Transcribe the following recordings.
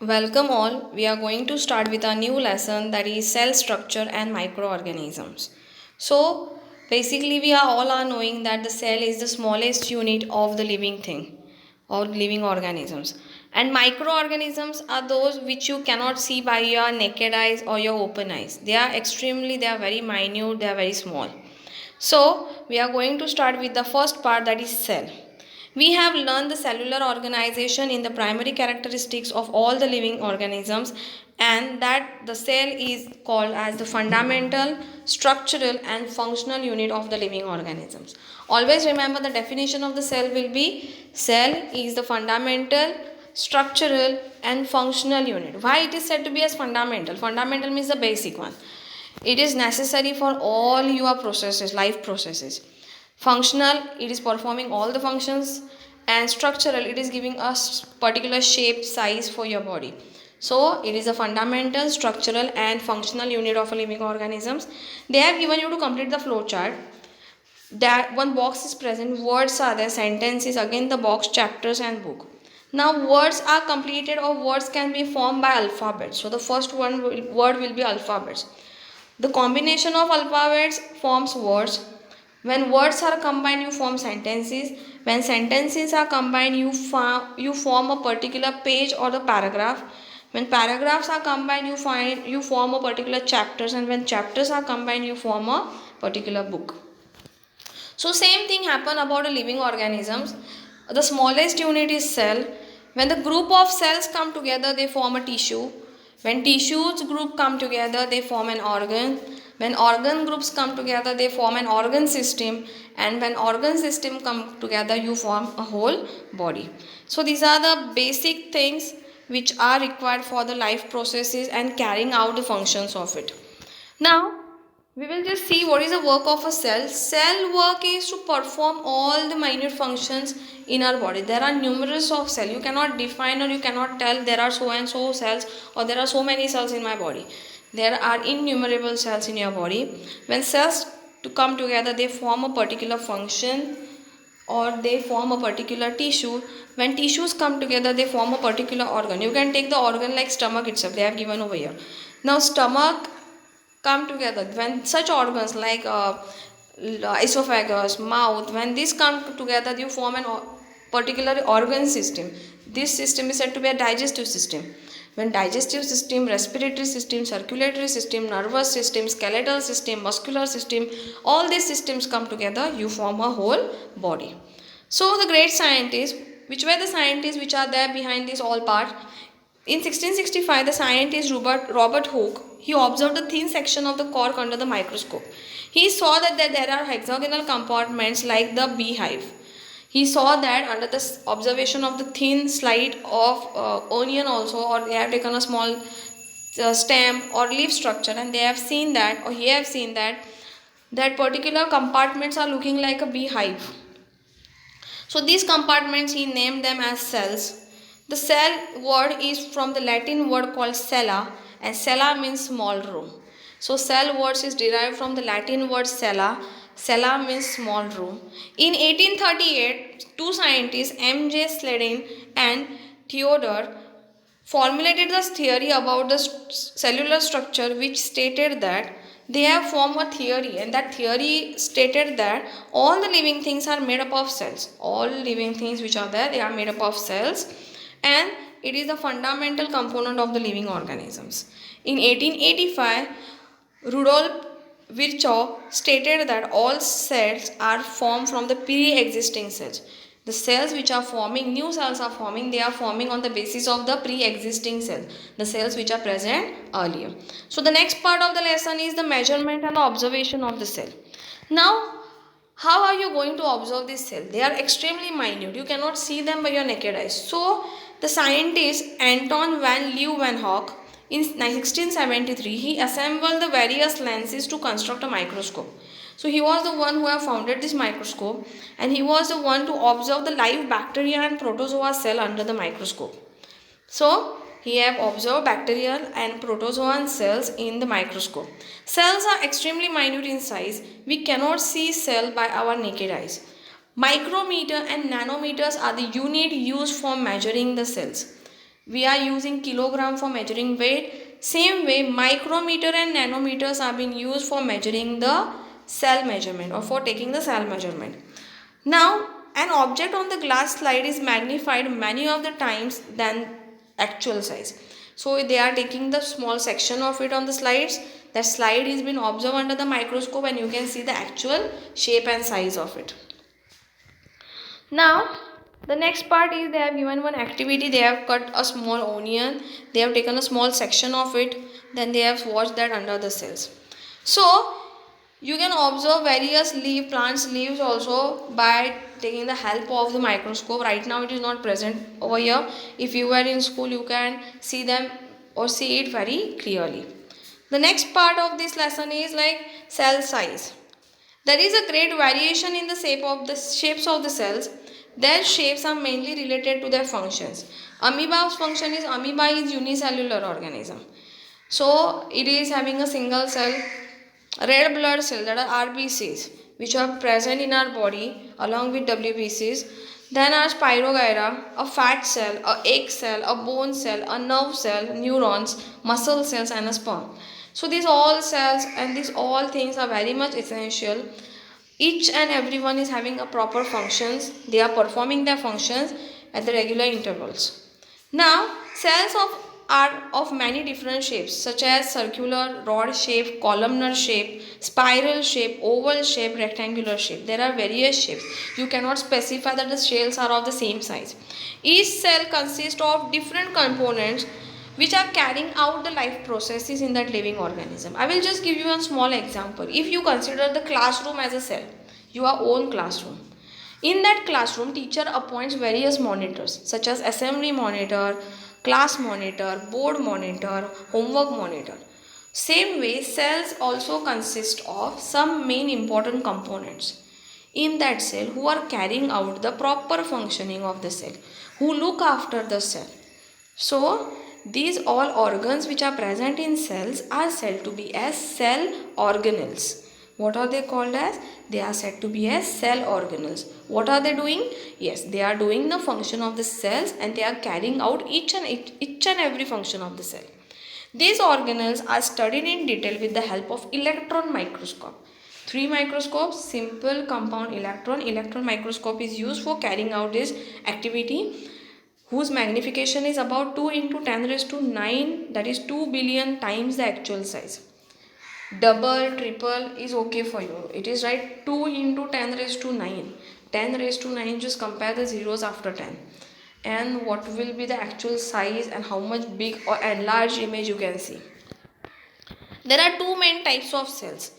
Welcome all. We are going to start with a new lesson that is cell structure and microorganisms. So basically we are all are knowing that the cell is the smallest unit of the living thing or living organisms. And microorganisms are those which you cannot see by your naked eyes or your open eyes. They are very minute, they are very small. So we are going to start with the first part, that is cell. We have learned the cellular organization in the primary characteristics of all the living organisms, and that the cell is called as the fundamental, structural and functional unit of the living organisms. Always remember the definition of the cell will be cell is the fundamental, structural and functional unit. Why it is said to be as fundamental? Fundamental means the basic one. It is necessary for all your processes, life processes. Functional, it is performing all the functions, and structural, it is giving us particular shape, size for your body. So it is a fundamental, structural and functional unit of a living organisms. They have given you to complete the flow chart. That one box is present, words are there, sentences, again the box, chapters and book. Now words are completed or words can be formed by alphabets. So the first word will be alphabets. The combination of alphabets forms words. When words are combined, you form sentences. When sentences are combined, you form a particular page or the paragraph. When paragraphs are combined, you form a particular chapters, and when chapters are combined, you form a particular book. So same thing happen about the living organisms. The smallest unit is cell. When the group of cells come together, they form a tissue. When tissues group come together, they form an organ. When organ groups come together, they form an organ system. And when organ system come together, you form a whole body. So these are the basic things which are required for the life processes and carrying out the functions of it. Now, we will just see what is the work of a cell. Cell work is to perform all the minute functions in our body. There are numerous of cells. You cannot define or you cannot tell there are so and so cells or there are so many cells in my body. There are innumerable cells in your body. When cells to come together, they form a particular function or they form a particular tissue. When tissues come together, they form a particular organ. You can take the organ like stomach itself. They have given over here. Now stomach come together when such organs like esophagus, mouth, when these come together, you form an particular organ system. This system is said to be a digestive system. When digestive system, respiratory system, circulatory system, nervous system, skeletal system, muscular system, all these systems come together, you form a whole body. So the great scientists, which were the scientists which are there behind this all part? In 1665, the scientist Robert Hooke, he observed a thin section of the cork under the microscope. He saw that there are hexagonal compartments like the beehive. He saw that under the observation of the thin slide of onion also, or they have taken a small stem or leaf structure, and they have seen that, or he have seen that, that particular compartments are looking like a beehive. So these compartments, he named them as cells. The cell word is from the Latin word called cella, and cella means small room. So cell words is derived from the Latin word cella. Cella means small room. In 1838, two scientists M.J. Sledin and Theodore formulated this theory about the cellular structure, which stated that they have formed a theory, and that theory stated that all the living things are made up of cells. All living things which are there, they are made up of cells, and it is the fundamental component of the living organisms. In 1885, Rudolf Virchow stated that all cells are formed from the pre-existing cells. The cells which are forming, new cells are forming, they are forming on the basis of the pre-existing cells, the cells which are present earlier. So the next part of the lesson is the measurement and the observation of the cell. Now, how are you going to observe this cell? They are extremely minute. You cannot see them by your naked eyes. So the scientist Anton van Leeuwenhoek in 1673, he assembled the various lenses to construct a microscope. So he was the one who have founded this microscope, and he was the one to observe the live bacteria and protozoa cell under the microscope. So he have observed bacterial and protozoan cells in the microscope. Cells are extremely minute in size. We cannot see cell by our naked eyes. Micrometer and nanometers are the unit used for measuring the cells. We are using kilogram for measuring weight. Same way, micrometer and nanometers are being used for measuring the cell measurement or for taking the cell measurement. Now, an object on the glass slide is magnified many of the times than actual size. So they are taking the small section of it on the slides. That slide is being observed under the microscope and you can see the actual shape and size of it. Now, the next part is they have given one activity. They have cut a small onion. They have taken a small section of it. Then they have washed that under the cells. So, you can observe various plants leaves also by taking the help of the microscope. Right now it is not present over here. If you were in school, you can see them or see it very clearly. The next part of this lesson is like cell size. There is a great variation in the shapes of the cells. Their shapes are mainly related to their functions. Amoeba's function is amoeba is unicellular organism. So it is having a single cell. Red blood cells, that are RBCs, which are present in our body along with WBCs. Then are spirogyra, a fat cell, a egg cell, a bone cell, a nerve cell, neurons, muscle cells and a sperm. So these all cells and these all things are very much essential. Each and every one is having a proper functions. They are performing their functions at the regular intervals. Now, cells are of many different shapes such as circular, rod shape, columnar shape, spiral shape, oval shape, rectangular shape. There are various shapes. You cannot specify that the shells are of the same size. Each cell consists of different components which are carrying out the life processes in that living organism. I will just give you a small example. If you consider the classroom as a cell, your own classroom. In that classroom, teacher appoints various monitors such as assembly monitor, class monitor, board monitor, homework monitor. Same way, cells also consist of some main important components in that cell who are carrying out the proper functioning of the cell, who look after the cell. So, these all organs which are present in cells are said to be as cell organelles. What are they called as? They are said to be as cell organelles. What are they doing? Yes, they are doing the function of the cells and they are carrying out each and every function of the cell. These organelles are studied in detail with the help of electron microscope. Three microscopes, simple, compound, electron. Electron microscope is used for carrying out this activity, whose magnification is about 2 into 10 raised to 9, that is 2 billion times the actual size. Double, triple is okay for you. It is right, 2 into 10 raised to 9. 10 raised to 9, just compare the zeros after 10. And what will be the actual size and how much big or enlarged image you can see. There are two main types of cells.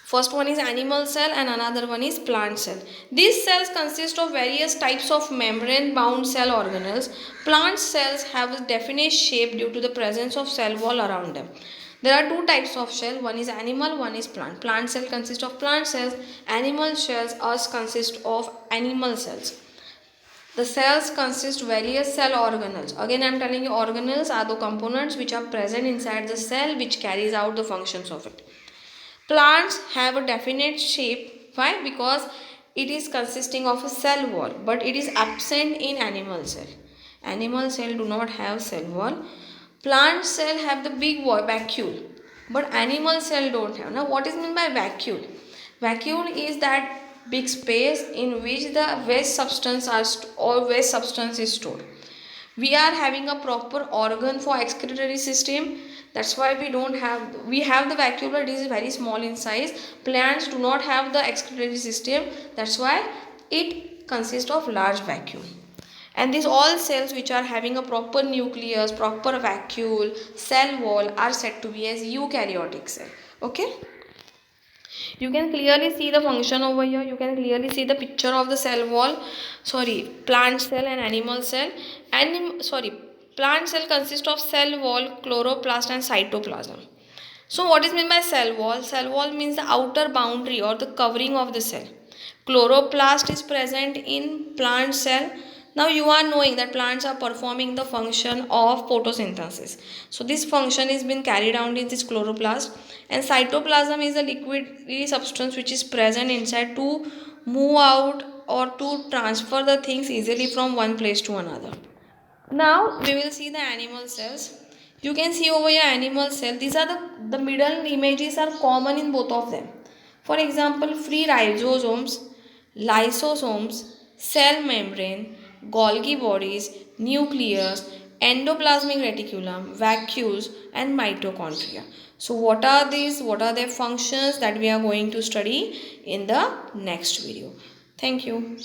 First one is animal cell and another one is plant cell. These cells consist of various types of membrane bound cell organelles. Plant cells have a definite shape due to the presence of cell wall around them. There are two types of cell. One is animal, one is plant. Plant cell consists of plant cells. Animal cells consist of animal cells. The cells consist various cell organelles. Again, I am telling you, organelles are the components which are present inside the cell which carries out the functions of it. Plants have a definite shape. Why? Because it is consisting of a cell wall, but it is absent in animal cell. Animal cell do not have cell wall. Plant cell have the big wall, vacuole, but animal cell don't have. Now, what is meant by vacuole? Vacuole is that big space in which the waste substance is stored. We are having a proper organ for excretory system. That's why we have the vacuole, but it is very small in size. Plants do not have the excretory system. That's why it consists of large vacuole. And these all cells which are having a proper nucleus, proper vacuole, cell wall are said to be as eukaryotic cell. Okay. You can clearly see the function over here. You can clearly see the picture of the cell wall. Plant cell and animal cell. Plant cell consists of cell wall, chloroplast and cytoplasm. So what is meant by cell wall? Cell wall means the outer boundary or the covering of the cell. Chloroplast is present in plant cell. Now you are knowing that plants are performing the function of photosynthesis. So this function is being carried out in this chloroplast, and cytoplasm is a liquid substance which is present inside to move out or to transfer the things easily from one place to another. Now we will see the animal cells. You can see over here animal cell. These are the middle images are common in both of them. For example, free ribosomes, lysosomes, cell membrane, Golgi bodies, nucleus, endoplasmic reticulum, vacuoles, and mitochondria. So what are these? What are their functions that we are going to study in the next video? Thank you.